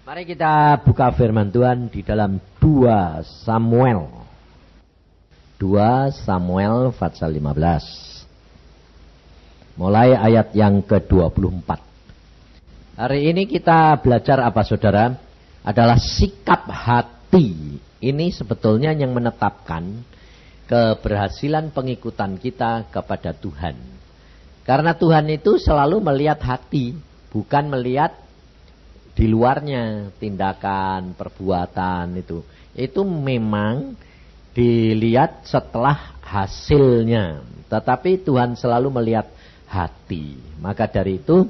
Mari kita buka firman Tuhan di dalam 2 Samuel. 2 Samuel pasal 15. Mulai ayat yang ke-24. Hari ini kita belajar apa saudara? Adalah sikap hati. Ini sebetulnya yang menetapkan keberhasilan pengikutan kita kepada Tuhan. Karena Tuhan itu selalu melihat hati, bukan melihat di luarnya, tindakan, perbuatan itu. Itu memang dilihat setelah hasilnya. Tetapi Tuhan selalu melihat hati. Maka dari itu,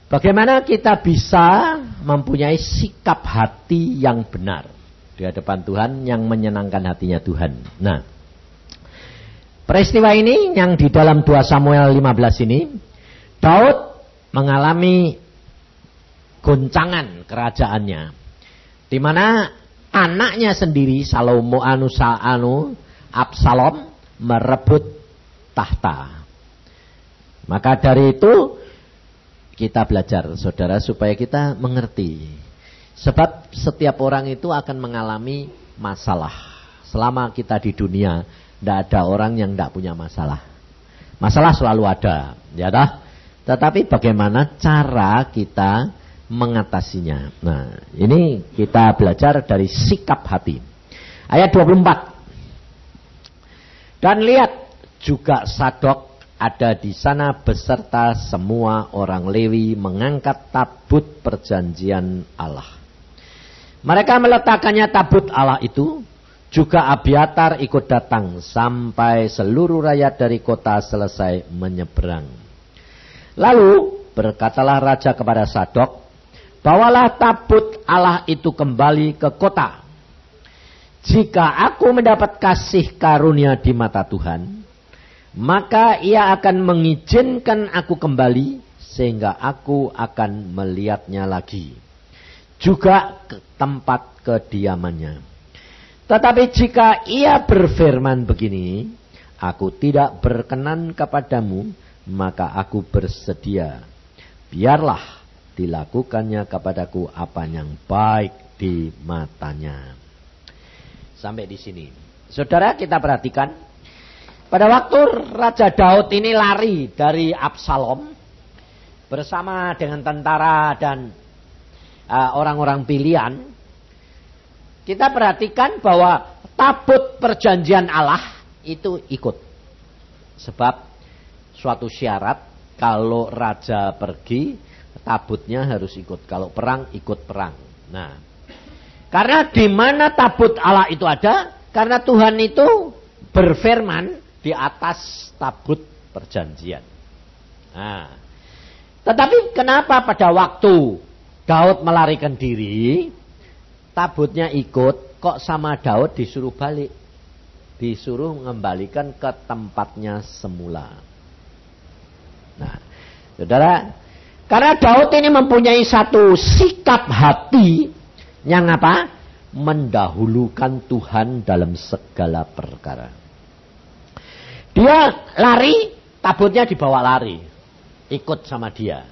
bagaimana kita bisa mempunyai sikap hati yang benar di hadapan Tuhan, yang menyenangkan hatinya Tuhan. Nah, peristiwa ini yang di dalam 2 Samuel 15 ini, Daud mengalami goncangan kerajaannya, di mana anaknya sendiri Absalom merebut tahta. Maka dari itu kita belajar saudara supaya kita mengerti. Sebab setiap orang itu akan mengalami masalah. Selama kita di dunia, tidak ada orang yang tidak punya masalah. Masalah selalu ada, ya dah. Tetapi bagaimana cara kita mengatasinya? Nah, ini kita belajar dari sikap hati. Ayat 24. Dan lihat juga Sadok ada di sana beserta semua orang Lewi mengangkat tabut perjanjian Allah. Mereka meletakkannya tabut Allah itu. Juga Abiatar ikut datang sampai seluruh rakyat dari kota selesai menyeberang. Lalu berkatalah raja kepada Sadok, bawalah tabut Allah itu kembali ke kota. Jika aku mendapat kasih karunia di mata Tuhan, maka ia akan mengizinkan aku kembali, sehingga aku akan melihatnya lagi, juga ke tempat kediamannya. Tetapi jika ia berfirman begini, aku tidak berkenan kepadamu, maka aku bersedia. Biarlah dilakukannya kepadaku apa yang baik di matanya. Sampai di sini. Saudara, kita perhatikan. Pada waktu Raja Daud ini lari dari Absalom bersama dengan tentara dan orang-orang pilihan, kita perhatikan bahwa tabut perjanjian Allah itu ikut. Sebab suatu syarat, kalau raja pergi, tabutnya harus ikut. Kalau perang, ikut perang. Nah, karena di mana tabut Allah itu ada, karena Tuhan itu berfirman di atas tabut perjanjian. Nah, tetapi kenapa pada waktu Daud melarikan diri, tabutnya ikut, kok sama Daud disuruh balik? Disuruh mengembalikan ke tempatnya semula. Nah, saudara, karena Daud ini mempunyai satu sikap hati yang apa? Mendahulukan Tuhan dalam segala perkara. Dia lari, tabutnya dibawa lari. Ikut sama dia.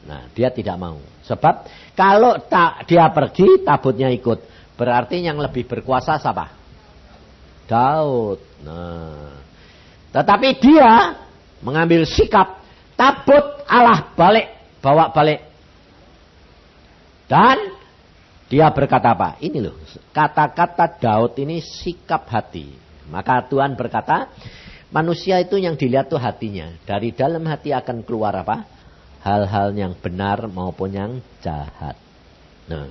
Nah, dia tidak mau. Sebab kalau dia pergi, tabutnya ikut. Berarti yang lebih berkuasa siapa? Daud. Nah, tetapi dia mengambil sikap, tabut Allah balik, bawa balik. Dan dia berkata apa? Ini loh, kata-kata Daud ini sikap hati. Maka Tuhan berkata, manusia itu yang dilihat tuh hatinya. Dari dalam hati akan keluar apa? Hal-hal yang benar maupun yang jahat. Nah,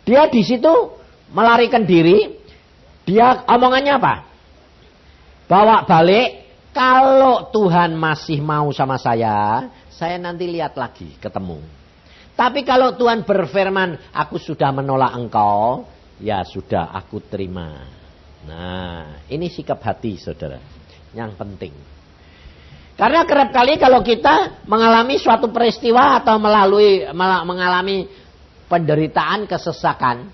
dia di situ melarikan diri. Dia omongannya apa? Bawa balik. Kalau Tuhan masih mau sama saya nanti lihat lagi, ketemu. Tapi kalau Tuhan berfirman, aku sudah menolak engkau, ya sudah, aku terima. Nah, ini sikap hati saudara, yang penting. Karena kerap kali kalau kita mengalami suatu peristiwa atau mengalami penderitaan, kesesakan,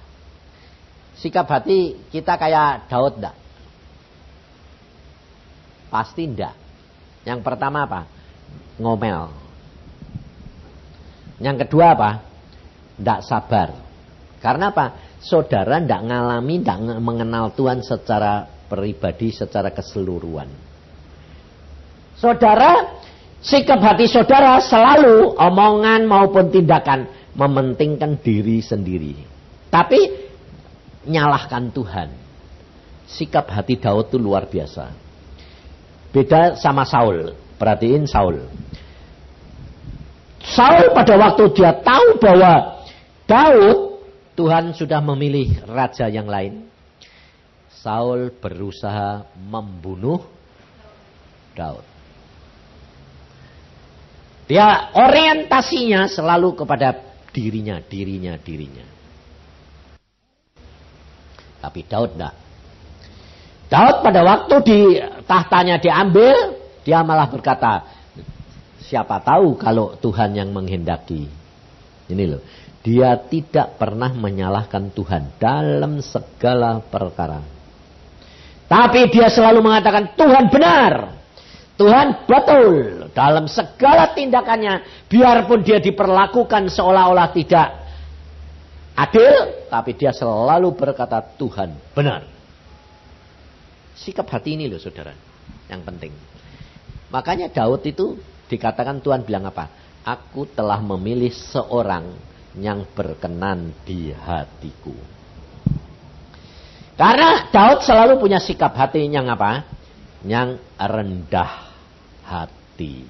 sikap hati kita kayak Daud enggak? Pasti enggak. Yang pertama apa? Ngomel. Yang kedua apa? Tidak sabar. Karena apa? Saudara tidak ngalami, tidak mengenal Tuhan secara pribadi, secara keseluruhan. Saudara, sikap hati saudara selalu omongan maupun tindakan mementingkan diri sendiri. Tapi nyalahkan Tuhan. Sikap hati Daud itu luar biasa. Beda sama Saul. Perhatiin Saul. Saul pada waktu dia tahu bahwa Daud, Tuhan sudah memilih raja yang lain. Saul berusaha membunuh Daud. Dia orientasinya selalu kepada dirinya. Tapi Daud enggak. Daud pada waktu di tahtanya diambil, dia malah berkata, siapa tahu kalau Tuhan yang menghendaki. Ini loh. Dia tidak pernah menyalahkan Tuhan dalam segala perkara. Tapi dia selalu mengatakan Tuhan benar. Tuhan betul. Dalam segala tindakannya. Biarpun dia diperlakukan seolah-olah tidak adil. Tapi dia selalu berkata Tuhan benar. Sikap hati ini loh saudara. Yang penting. Makanya Daud itu dikatakan Tuhan bilang apa? Aku telah memilih seorang yang berkenan di hatiku. Karena Daud selalu punya sikap hati yang apa? Yang rendah hati.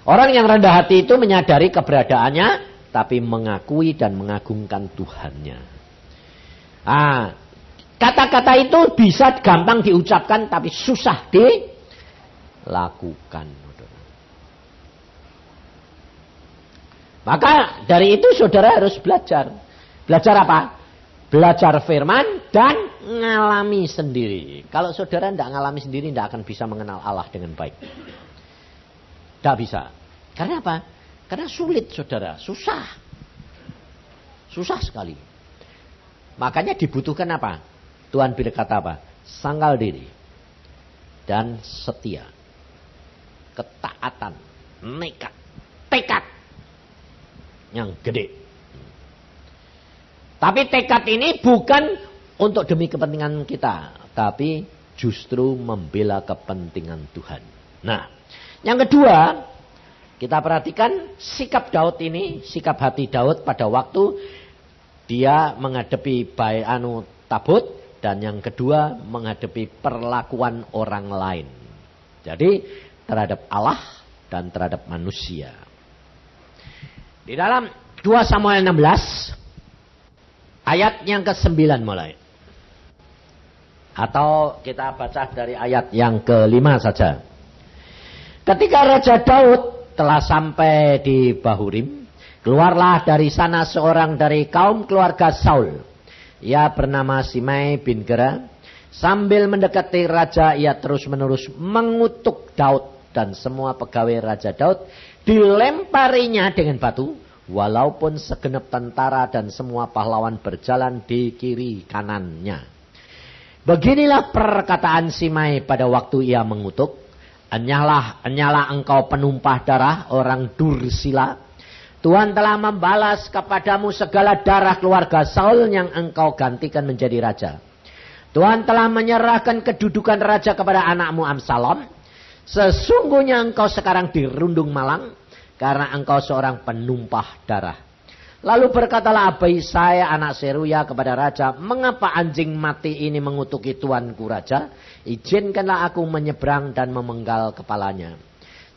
Orang yang rendah hati itu menyadari keberadaannya, tapi mengakui dan mengagungkan Tuhannya. Kata-kata itu bisa gampang diucapkan, tapi susah dilakukan. Maka dari itu saudara harus belajar. Belajar apa? Belajar firman dan ngalami sendiri. Kalau saudara tidak ngalami sendiri, tidak akan bisa mengenal Allah dengan baik. Tidak bisa. Karena apa? Karena sulit saudara. Susah. Susah sekali. Makanya dibutuhkan apa? Tuhan berkata apa? Sangkal diri. Dan setia. Ketaatan. Nekat. Tekad. Yang gede. Tapi tekad ini bukan untuk demi kepentingan kita. Tapi justru membela kepentingan Tuhan. Nah, yang kedua, kita perhatikan sikap Daud ini, sikap hati Daud pada waktu dia menghadapi Tabut, dan yang kedua menghadapi perlakuan orang lain. Jadi terhadap Allah dan terhadap manusia. Di dalam 2 Samuel 16 ayat yang ke-9 mulai. Atau kita baca dari ayat yang ke-5 saja. Ketika Raja Daud telah sampai di Bahurim, keluarlah dari sana seorang dari kaum keluarga Saul. Ia bernama Simei bin Gera. Sambil mendekati raja, ia terus-menerus mengutuk Daud dan semua pegawai Raja Daud. Dilemparinya dengan batu, walaupun segenap tentara dan semua pahlawan berjalan di kiri kanannya. Beginilah perkataan Simei pada waktu ia mengutuk. Enyalah engkau penumpah darah orang Dursila. Tuhan telah membalas kepadamu segala darah keluarga Saul yang engkau gantikan menjadi raja. Tuhan telah menyerahkan kedudukan raja kepada anakmu Absalom. Sesungguhnya engkau sekarang dirundung malang karena engkau seorang penumpah darah. Lalu berkatalah Abisai anak Seruya kepada raja, mengapa anjing mati ini mengutuki tuanku raja? Izinkanlah aku menyeberang dan memenggal kepalanya.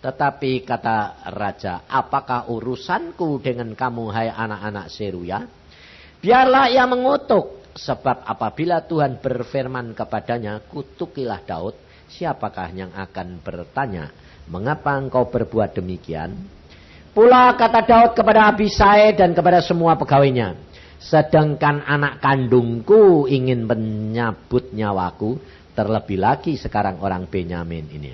Tetapi kata raja, apakah urusanku dengan kamu hai anak-anak Seruya? Biarlah ia mengutuk, sebab apabila Tuhan berfirman kepadanya, kutukilah Daud. Siapakah yang akan bertanya, mengapa engkau berbuat demikian? Pula kata Daud kepada Abisai dan kepada semua pegawainya, sedangkan anak kandungku ingin menyabut nyawaku, terlebih lagi sekarang orang Benyamin ini.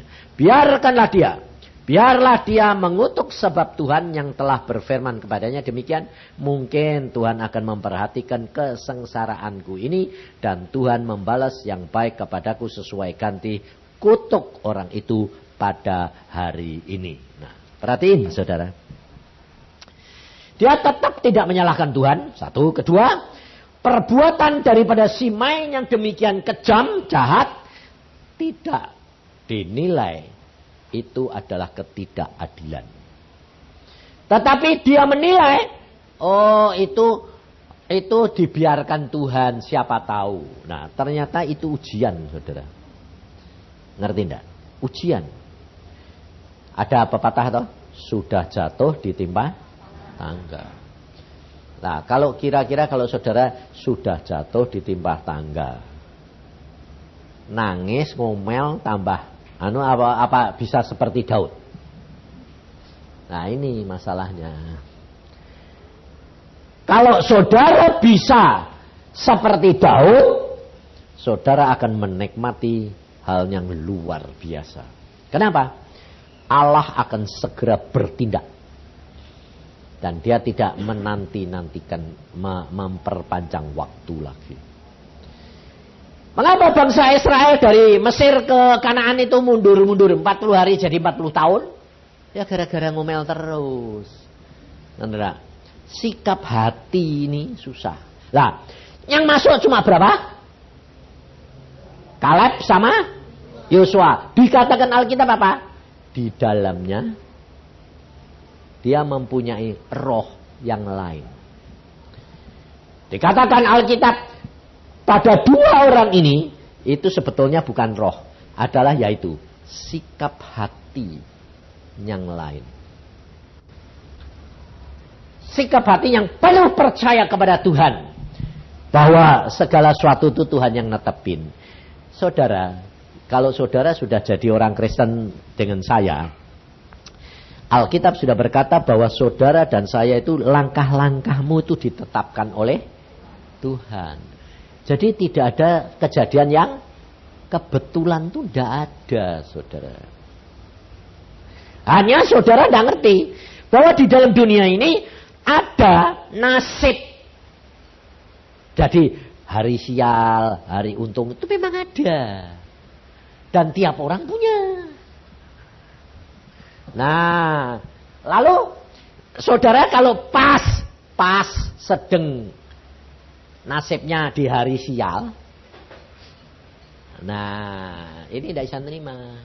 Biarlah dia mengutuk, sebab Tuhan yang telah berfirman kepadanya demikian. Mungkin Tuhan akan memperhatikan kesengsaraanku ini, dan Tuhan membalas yang baik kepadaku sesuai ganti kutuk orang itu pada hari ini. Nah, perhatiin saudara. Dia tetap tidak menyalahkan Tuhan. Satu. Kedua, perbuatan daripada Simei yang demikian kejam, jahat, tidak dinilai itu adalah ketidakadilan. Tetapi dia menilai, oh itu dibiarkan Tuhan, siapa tahu. Nah, ternyata itu ujian, saudara. Ngerti enggak? Ujian. Ada pepatah toh? Sudah jatuh ditimpa tangga. Nah, kalau kira-kira kalau saudara sudah jatuh ditimpa tangga, nangis, ngomel, tambah apa bisa seperti Daud. Nah, ini masalahnya. Kalau saudara bisa seperti Daud, saudara akan menikmati hal yang luar biasa. Kenapa? Allah akan segera bertindak. Dan dia tidak menanti-nantikan, memperpanjang waktu lagi. Mengapa bangsa Israel dari Mesir ke Kanaan itu mundur-mundur 40 hari jadi 40 tahun? Ya gara-gara ngomel terus. Nandra, sikap hati ini susah. Lah, yang masuk cuma berapa? Kaleb sama Yosua. Dikatakan Alkitab apa? Di dalamnya dia mempunyai roh yang lain. Dikatakan Alkitab pada dua orang ini itu sebetulnya bukan roh, adalah yaitu sikap hati yang lain. Sikap hati yang penuh percaya kepada Tuhan, bahwa segala sesuatu itu Tuhan yang netepin. Saudara, kalau saudara sudah jadi orang Kristen dengan saya, Alkitab sudah berkata bahwa saudara dan saya itu langkah-langkahmu itu ditetapkan oleh Tuhan. Jadi tidak ada kejadian yang kebetulan itu tidak ada, saudara. Hanya saudara tidak ngerti bahwa di dalam dunia ini ada nasib. Jadi hari sial, hari untung itu memang ada. Dan tiap orang punya. Nah, lalu saudara kalau pas sedang nasibnya di hari sial, nah ini tidak bisa terima.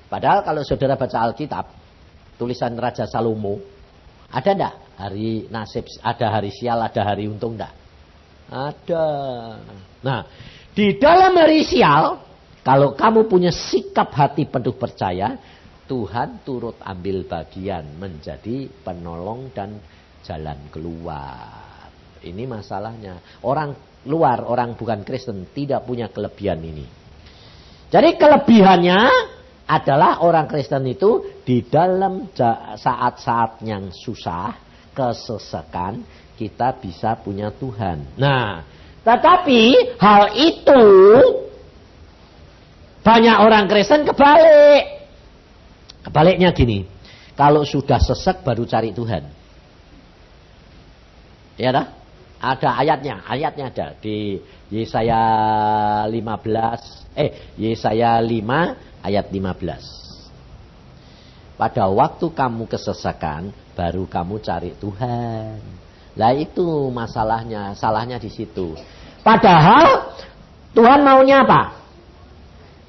Padahal kalau saudara baca Alkitab, tulisan Raja Salomo, ada enggak hari nasib, ada hari sial, ada hari untung enggak? Ada. Nah, di dalam hari sial, kalau kamu punya sikap hati penuh percaya, Tuhan turut ambil bagian menjadi penolong dan jalan keluar. Ini masalahnya. Orang luar, orang bukan Kristen tidak punya kelebihan ini. Jadi kelebihannya adalah orang Kristen itu di dalam saat-saat yang susah, kesesakan, kita bisa punya Tuhan. Nah, tetapi hal itu banyak orang Kristen kebalik. Kebaliknya gini, kalau sudah sesek baru cari Tuhan. Ya dah? Ada ayatnya ada di Yesaya 5 ayat 15. Pada waktu kamu kesesakan baru kamu cari Tuhan. Lah itu masalahnya, salahnya di situ. Padahal Tuhan maunya apa?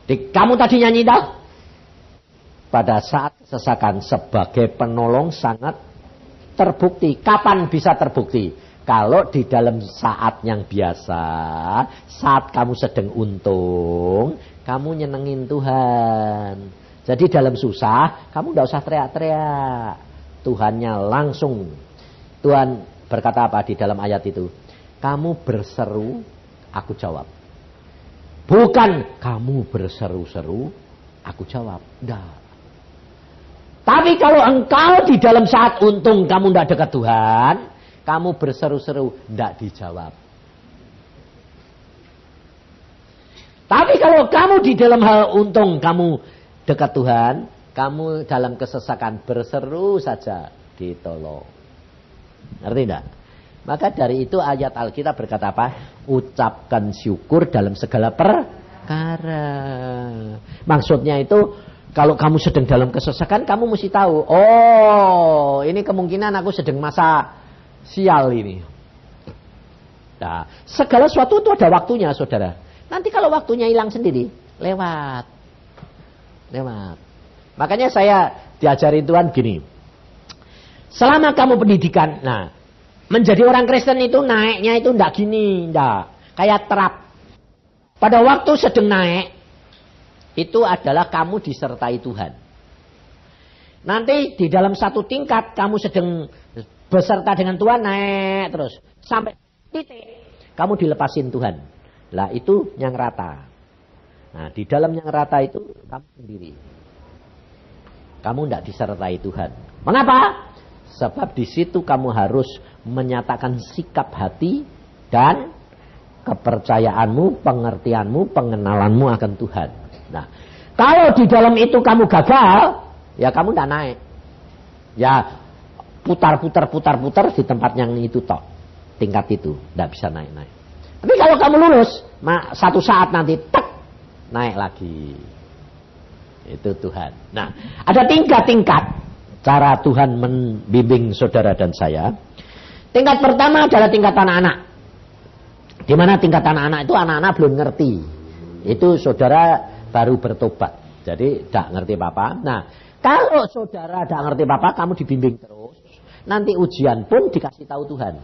Kamu tadi nyanyi dah? Pada saat kesesakan sebagai penolong sangat terbukti. Kapan bisa terbukti? Kalau di dalam saat yang biasa, saat kamu sedang untung, kamu nyenengin Tuhan. Jadi dalam susah, kamu tidak usah teriak-teriak. Tuhannya langsung. Tuhan berkata apa di dalam ayat itu? Kamu berseru, aku jawab. Bukan kamu berseru-seru, aku jawab. Tidak. Tapi kalau engkau di dalam saat untung kamu tidak dekat Tuhan, kamu berseru-seru, tidak dijawab. Tapi kalau kamu di dalam hal untung kamu dekat Tuhan, kamu dalam kesesakan berseru saja ditolong. Ngerti tidak? Maka dari itu ayat Alkitab berkata apa? Ucapkan syukur dalam segala perkara. Maksudnya itu Kalau kamu sedang dalam kesesakan, kamu mesti tahu, oh ini kemungkinan aku sedang masa sial ini. Nah, segala sesuatu itu ada waktunya, saudara. Nanti kalau waktunya hilang sendiri, lewat. Makanya saya diajarin Tuhan gini. Selama kamu pendidikan, nah, menjadi orang Kristen itu naiknya itu enggak gini, enggak. Kayak terap. Pada waktu sedang naik, itu adalah kamu disertai Tuhan. Nanti di dalam satu tingkat kamu sedang beserta dengan Tuhan naik terus. Sampai titik kamu dilepasin Tuhan. Lah itu yang rata. Nah di dalam yang rata itu kamu sendiri. Kamu tidak disertai Tuhan. Mengapa? Sebab di situ kamu harus menyatakan sikap hati dan kepercayaanmu, pengertianmu, pengenalanmu akan Tuhan. Nah, kalau di dalam itu kamu gagal, ya kamu tidak naik. Ya putar di tempat yang itu tok. Tingkat itu, tidak bisa naik. Tapi kalau kamu lulus, satu saat nanti naik lagi. Itu Tuhan. Nah, ada tingkat-tingkat cara Tuhan membimbing saudara dan saya. Tingkat pertama adalah tingkat anak-anak. Di mana tingkat anak-anak itu anak-anak belum ngerti. Itu saudara baru bertobat. Jadi tidak ngerti apa-apa. Nah, kalau saudara tidak ngerti apa-apa, kamu dibimbing terus. Nanti ujian pun dikasih tahu Tuhan.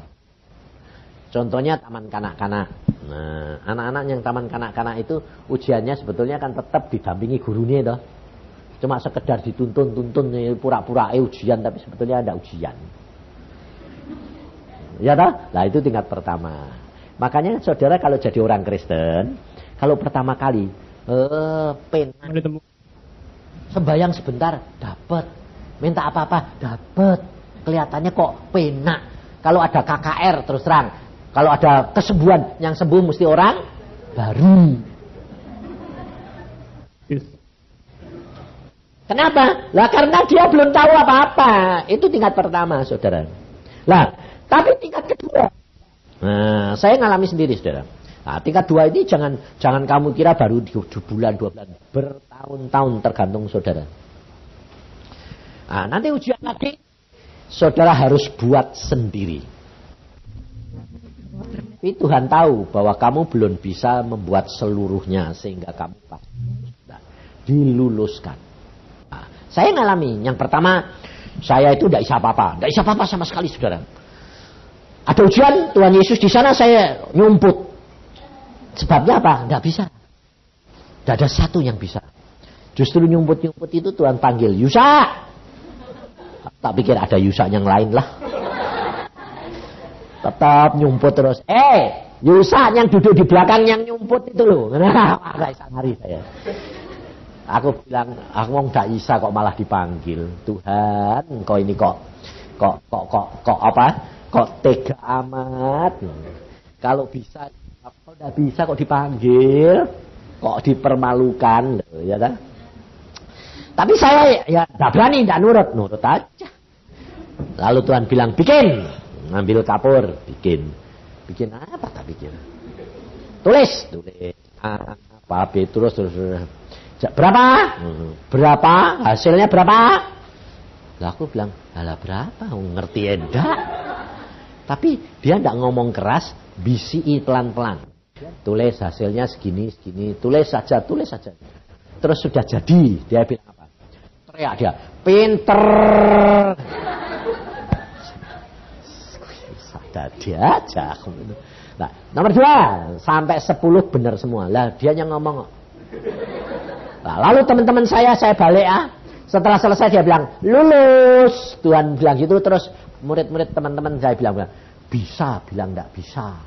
Contohnya taman kanak-kanak. Nah, anak-anak yang taman kanak-kanak itu ujiannya sebetulnya kan tetap didampingi gurunya toh. Cuma sekedar dituntun pura-pura ujian, tapi sebetulnya ada ujian. Ya toh? Nah, itu tingkat pertama. Makanya saudara kalau jadi orang Kristen, kalau pertama kali pena sembayang sebentar dapat, minta apa-apa dapat, kelihatannya kok pena. Kalau ada KKR terus terang, kalau ada kesembuhan yang sembuh mesti orang baru. Kenapa? Lah karena dia belum tahu apa-apa. Itu tingkat pertama, saudara. Lah, tapi tingkat kedua. Nah, saya ngalami sendiri, saudara. Nah, tingkat 2 ini jangan kamu kira baru 2 bulan, bertahun-tahun tergantung saudara. Nah, nanti ujian lagi, saudara harus buat sendiri. Tapi Tuhan tahu bahwa kamu belum bisa membuat seluruhnya sehingga kamu pasti diluluskan. Nah, saya ngalami, yang pertama, saya itu tidak bisa apa-apa sama sekali, saudara. Ada ujian, Tuhan Yesus di sana saya nyumput. Sebabnya apa? Tidak bisa. Tidak ada satu yang bisa. Justru nyumput-nyumput itu Tuhan panggil, Yusa. Tak pikir ada Yusa yang lain lah. Tetap nyumput terus. Yusa yang duduk di belakang yang nyumput itu loh. Nah, agak lari saya. Aku bilang, aku tidak bisa kok malah dipanggil. Tuhan, kok ini kok apa? Kok tega amat. Kalau bisa, kalau tidak bisa kok dipanggil, kok dipermalukan, ya kan? Tapi saya ya tidak berani, tidak nurut aja. Lalu Tuhan bilang bikin, ngambil kapur, bikin apa tak bikin? Tulis, apa terus. Berapa? Hasilnya berapa? Lah aku bilang, alah berapa? Ngerti enggak? Tapi dia enggak ngomong keras, bisi pelan-pelan. Tulis hasilnya segini. Tulis saja. Terus sudah jadi, dia bilang apa? Teriak dia, pinter. Sadar dia aja. Nah, nomor 2, sampai 10 benar semua. Lah dia yang ngomong. Nah, lalu teman-teman saya balik Setelah selesai dia bilang, lulus. Tuhan bilang gitu, terus murid-murid teman-teman saya bilang, bisa, bilang enggak bisa.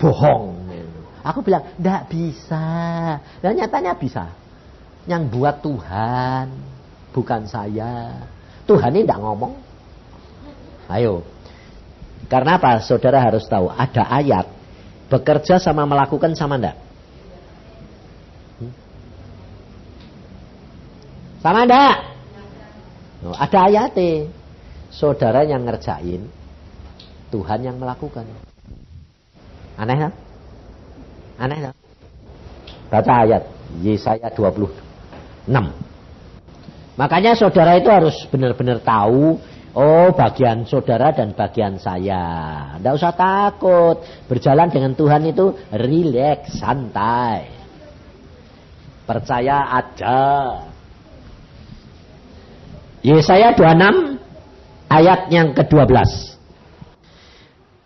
Bohong. Aku bilang, enggak bisa. Dan nyatanya bisa. Yang buat Tuhan, bukan saya. Tuhan ini enggak ngomong. Ayo. Karena apa? Saudara harus tahu, ada ayat. Bekerja sama melakukan sama enggak? Sama enggak? Ada ayatnya. Saudara yang ngerjain, Tuhan yang melakukan. Aneh kan? Aneh kan? Baca ayat Yesaya 20. 6. Makanya saudara itu harus benar-benar tahu, oh bagian saudara dan bagian saya. Tidak usah takut. Berjalan dengan Tuhan itu rileks, santai. Percaya aja. Yesaya 26 ayat yang ke-12.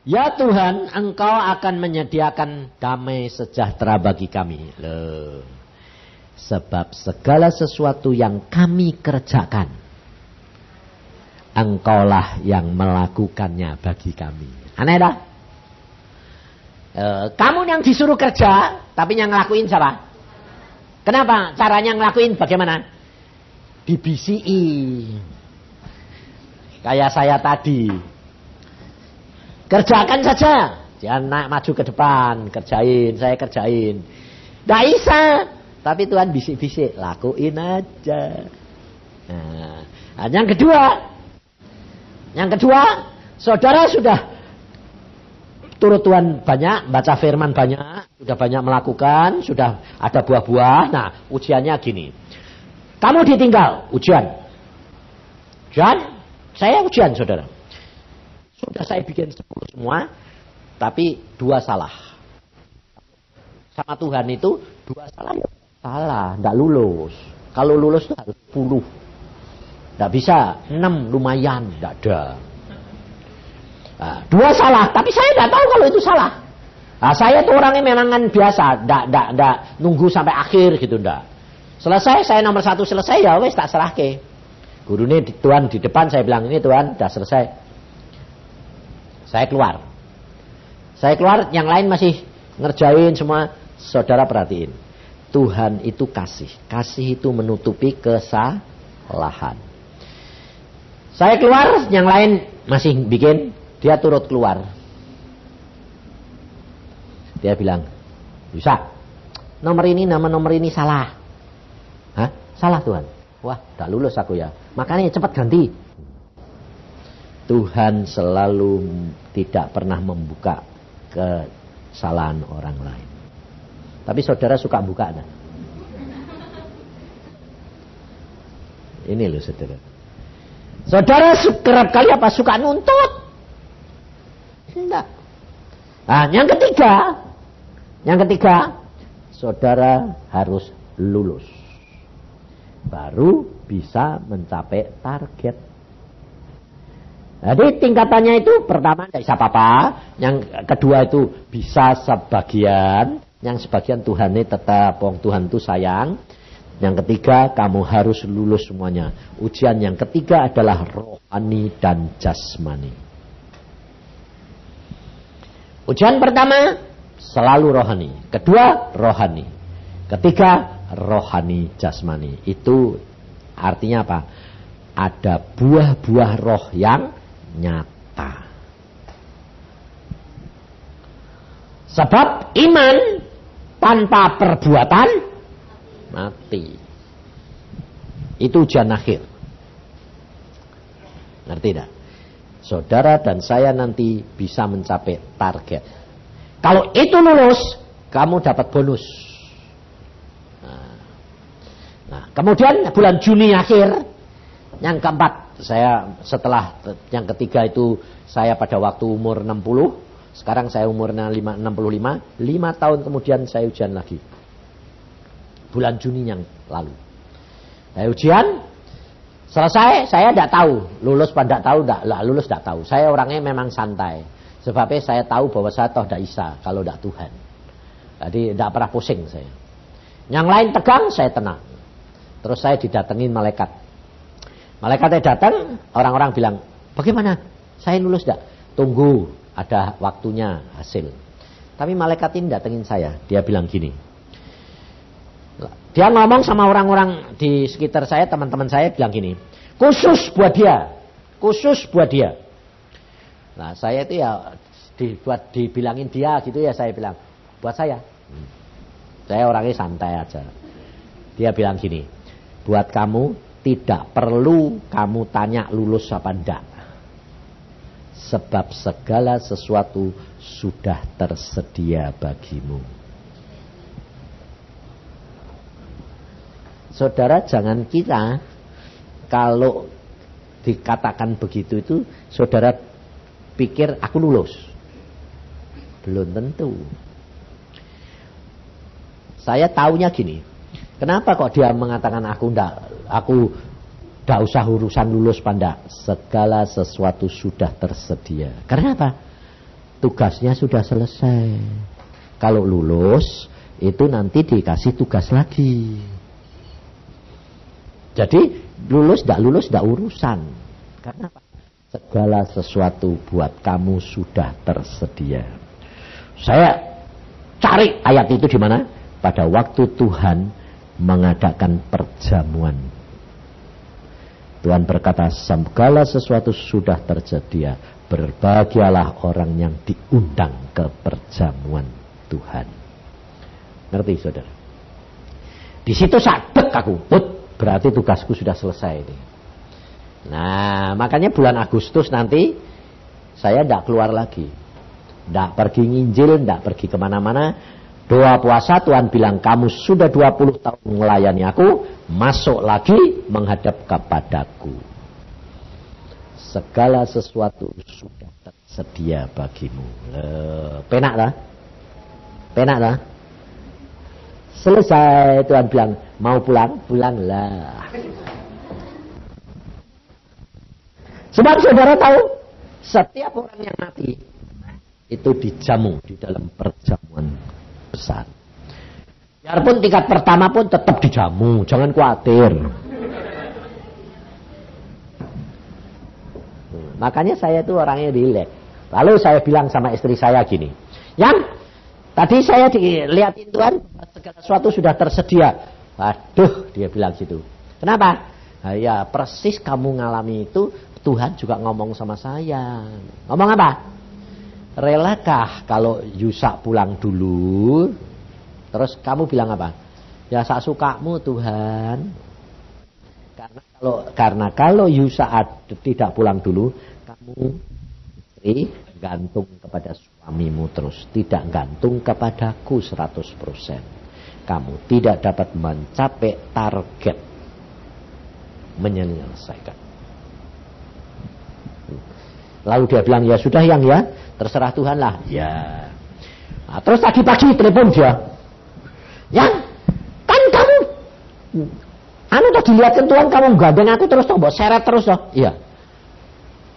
Ya Tuhan, Engkau akan menyediakan damai sejahtera bagi kami. Loh. Sebab segala sesuatu yang kami kerjakan, Engkaulah yang melakukannya bagi kami. Aneh dah. Kamu yang disuruh kerja, tapi yang ngelakuin siapa? Kenapa? Caranya ngelakuin bagaimana? Dibisiki. Kayak saya tadi. Kerjakan saja. Jangan naik maju ke depan. Kerjain, saya kerjain. Nggak bisa. Tapi Tuhan bisik-bisik. Lakuin aja. Nah, yang kedua. Saudara sudah turut Tuhan banyak. Baca firman banyak. Sudah banyak melakukan. Sudah ada buah-buah. Nah, ujiannya gini. Kamu ditinggal. Ujian. Saya ujian saudara. Sudah saya bikin 10 semua. Tapi 2 salah. Sama Tuhan itu 2 salah. Salah. Tidak lulus. Kalau lulus itu harus 10. Tidak bisa. 6 lumayan. Tidak ada. Nah, 2 salah. Tapi saya tidak tahu kalau itu salah. Nah, saya itu orangnya memang kan biasa. Tidak nunggu sampai akhir gitu. Tidak. Selesai. Saya nomor 1 selesai. Ya wes tak serahke. Guru ini Tuhan di depan. Saya bilang ini Tuhan sudah selesai. Saya keluar. Yang lain masih ngerjain semua. Saudara perhatiin. Tuhan itu kasih. Kasih itu menutupi kesalahan. Saya keluar. Yang lain masih bikin. Dia turut keluar. Dia bilang. Bisa. Nomor ini salah. Hah? Salah Tuhan. Wah, tak lulus aku ya. Makanya cepat ganti. Tuhan selalu tidak pernah membuka kesalahan orang lain. Tapi saudara suka buka kan? Ini loh saudara. Saudara kerap kali apa suka nuntut? Tidak. Nah, yang ketiga, saudara harus lulus. Baru bisa mencapai target. Jadi tingkatannya itu pertama tidak bisa apa-apa. Yang kedua itu bisa sebagian. Yang sebagian Tuhan ini tetap. Tuhan itu sayang. Yang ketiga kamu harus lulus semuanya. Ujian yang ketiga adalah rohani dan jasmani. Ujian pertama selalu rohani. Kedua rohani. Ketiga rohani jasmani. Itu artinya apa? Ada buah-buah roh yang nyata. Sebab iman tanpa perbuatan mati. Itu ujian akhir. Ngerti tidak? Saudara dan saya nanti bisa mencapai target. Kalau itu lulus, kamu dapat bonus. Nah, kemudian bulan Juni akhir, yang keempat, saya setelah yang ketiga itu saya pada waktu umur 60, sekarang saya umurnya 65, 5 tahun kemudian saya ujian lagi. Bulan Juni yang lalu. Saya ujian, selesai, saya tidak tahu, lulus pada tidak tahu, lulus tidak tahu. Saya orangnya memang santai, sebabnya saya tahu bahwa saya toh tidak bisa kalau tidak Tuhan. Jadi tidak pernah pusing saya. Yang lain tegang, saya tenang. Terus saya didatengin malaikat. Malaikatnya datang, orang-orang bilang, bagaimana? Saya lulus tidak? Tunggu, ada waktunya hasil. Tapi malaikat ini datengin saya. Dia bilang gini. Dia ngomong sama orang-orang di sekitar saya, teman-teman saya bilang gini. Khusus buat dia. Khusus buat dia. Nah saya itu ya dibilangin dia gitu ya, saya bilang. Buat saya. Saya orangnya santai aja. Dia bilang gini. Buat kamu tidak perlu kamu tanya lulus apa enggak. Sebab segala sesuatu sudah tersedia bagimu. saudara jangan kira kalau dikatakan begitu itu saudara pikir aku lulus. Belum tentu. Saya taunya gini. Kenapa kok dia mengatakan aku ndak usah urusan lulus pandai. Segala sesuatu sudah tersedia. Karena apa? Tugasnya sudah selesai. Kalau lulus itu nanti dikasih tugas lagi. Jadi lulus ndak urusan. Karena apa? Segala sesuatu buat kamu sudah tersedia. Saya cari ayat itu di mana? Pada waktu Tuhan mengadakan perjamuan. Tuhan berkata, segala sesuatu sudah tersedia. Berbahagialah orang yang diundang ke perjamuan Tuhan. Ngerti saudara? Di situ sadek aku. Berarti tugasku sudah selesai ini. Nah, makanya bulan Agustus nanti saya tidak keluar lagi. Tidak pergi nginjil, tidak pergi kemana-mana. Doa puasa Tuhan bilang kamu sudah 20 tahun melayani aku, masuk lagi menghadap kepadaku. Segala sesuatu sudah tersedia bagimu. Penak lah. Penak lah. Selesai Tuhan bilang mau pulang, pulanglah. Sebab saudara tahu, setiap orang yang mati itu dijamu di dalam perjamuan besar. Biarpun tingkat pertama pun tetap dijamu, jangan khawatir. Makanya saya itu orangnya rileks. Lalu saya bilang sama istri saya gini, Yang tadi saya dilihatin Tuhan, segala sesuatu sudah tersedia. Waduh, dia bilang gitu. Kenapa? Nah, ya persis kamu ngalami itu, Tuhan juga ngomong sama saya. Ngomong apa? Relakah kalau Yusak pulang dulu? Terus kamu bilang apa? Ya sak sukamu Tuhan. Karena kalau Yusak tidak pulang dulu, kamu istri gantung kepada suamimu terus, tidak gantung kepadaku 100%. Kamu tidak dapat mencapai target menyelesaikan. Lalu dia bilang, ya sudah yang ya, terserah Tuhan lah. Ya. Nah, terus tadi pagi telepon dia. Yang, kan kamu, tadi lihatkan Tuhan kamu gandeng aku terus toh, seret terus toh. Iya.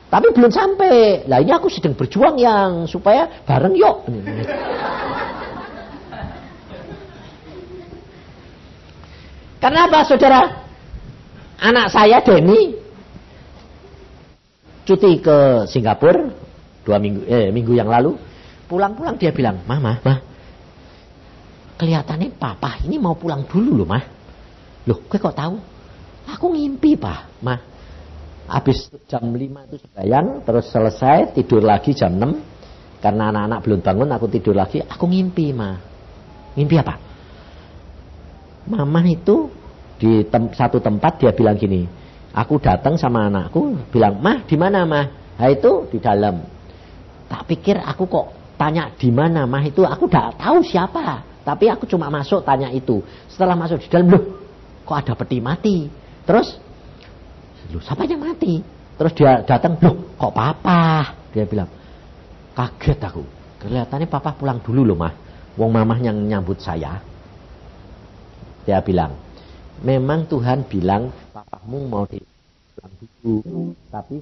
Tapi belum sampai. Lah ini aku sedang berjuang yang supaya bareng yuk. Karena apa saudara? Anak saya Denny cuti ke Singapura minggu yang lalu. Pulang-pulang dia bilang, Mah, kelihatannya papa ini mau pulang dulu loh, Mah. Loh, kowe kok tahu? Aku ngimpi, Pak, Mah. Habis jam 5 itu sembahyang, terus selesai tidur lagi jam 6. Karena anak-anak belum bangun, aku tidur lagi. Aku ngimpi, Mah. Ngimpi apa? Mama itu di satu tempat dia bilang gini. Aku datang sama anakku, bilang, Mah, di mana, Mah? Nah, itu di dalam. Tak pikir aku kok tanya di mana, Mah, itu aku udah tahu siapa. Tapi aku cuma masuk tanya itu. Setelah masuk di dalam, loh, kok ada peti mati? Terus, loh, siapa yang mati? Terus dia datang, loh, kok papa? Dia bilang, kaget aku. Kelihatannya papa pulang dulu loh, Mah. Wong mamah yang nyambut saya. Dia bilang, memang Tuhan bilang papamu mau pulang dulu, tapi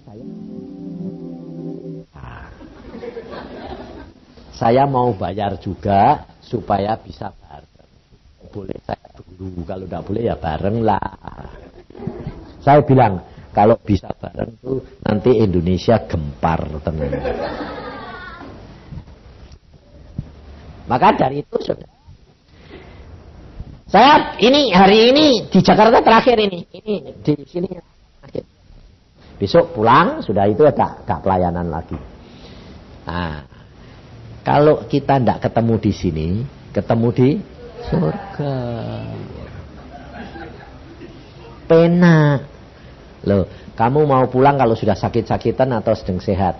saya mau bayar juga supaya bisa bareng. Boleh saya dulu, kalau tidak boleh ya bareng lah. Saya bilang kalau bisa bareng tuh nanti Indonesia gempar tenang. Maka dari itu saudara, saya hari ini di Jakarta terakhir ini di sini terakhir. Besok pulang sudah itu ada pelayanan lagi. Nah, kalau kita tidak ketemu di sini, ketemu di surga. Pena. Loh, kamu mau pulang kalau sudah sakit-sakitan atau sedang sehat?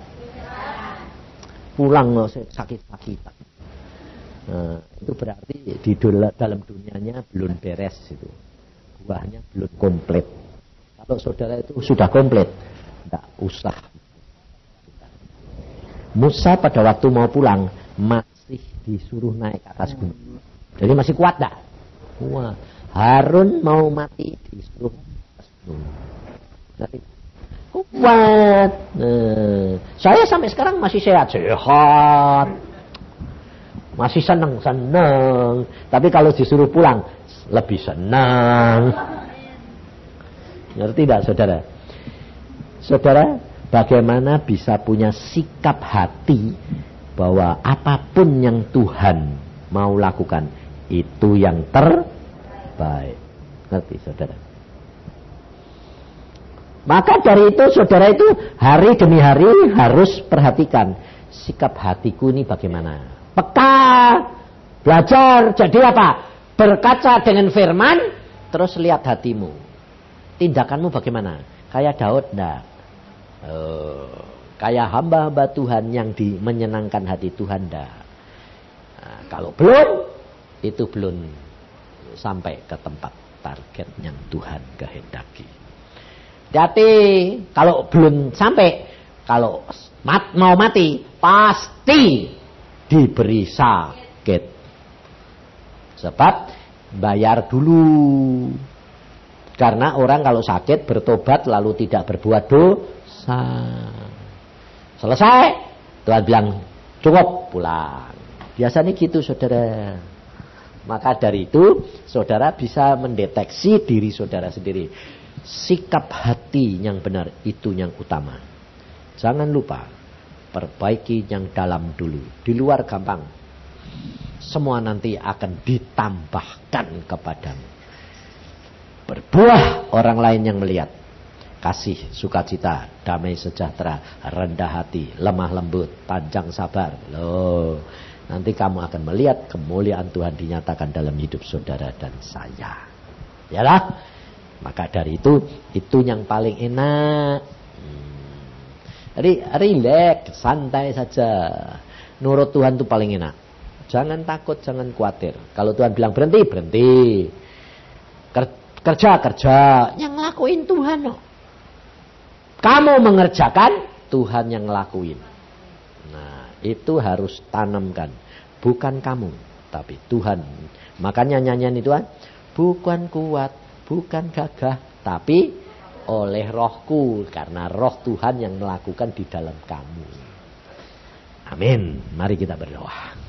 Pulang loh sakit-sakitan. Nah, itu berarti di dalam dunianya belum beres itu. buahnya belum komplit. Kalau saudara itu sudah komplit, tidak usah. Musa pada waktu mau pulang masih disuruh naik ke atas gunung. Jadi masih kuat tak? Wah, Harun mau mati disuruh naik ke atas gunung. Jadi kuat. Saya sampai sekarang masih sehat. Masih senang. Tapi kalau disuruh pulang lebih senang. Ngerti tidak saudara? Saudara, bagaimana bisa punya sikap hati bahwa apapun yang Tuhan mau lakukan itu yang terbaik. Ngerti saudara? Maka dari itu saudara itu hari demi hari harus perhatikan sikap hatiku ini bagaimana. Peka, belajar, jadi apa? Berkaca dengan firman, terus lihat hatimu. Tindakanmu bagaimana? Kayak Daud enggak? Kayak hamba-hamba Tuhan yang menyenangkan hati Tuhan enggak? Nah, kalau belum, itu belum sampai ke tempat target yang Tuhan kehendaki. Jadi kalau belum sampai, kalau mau mati pasti diberi sakit. Sebab bayar dulu. Karena orang kalau sakit bertobat lalu tidak berbuat dosa. Selesai, Tuhan bilang cukup pulang. Biasanya gitu saudara. Maka dari itu saudara bisa mendeteksi diri saudara sendiri. Sikap hati yang benar itu yang utama. Jangan lupa perbaiki yang dalam dulu. Di luar gampang. Semua nanti akan ditambahkan kepadamu. Berbuah orang lain yang melihat. Kasih, sukacita, damai sejahtera, rendah hati, lemah lembut, panjang sabar. Loh, nanti kamu akan melihat kemuliaan Tuhan dinyatakan dalam hidup saudara dan saya. Yalah. Maka dari itu yang paling enak. Jadi relax, santai saja. Nurut Tuhan itu paling enak. Jangan takut, jangan khawatir. Kalau Tuhan bilang berhenti, berhenti. Kerja. Yang ngelakuin Tuhan. Kamu mengerjakan, Tuhan yang ngelakuin. Nah, itu harus tanamkan. Bukan kamu, tapi Tuhan. Makanya nyanyian itu kan, bukan kuat, bukan gagah, tapi oleh rohku. Karena roh Tuhan yang melakukan di dalam kamu. Amin. Mari kita berdoa.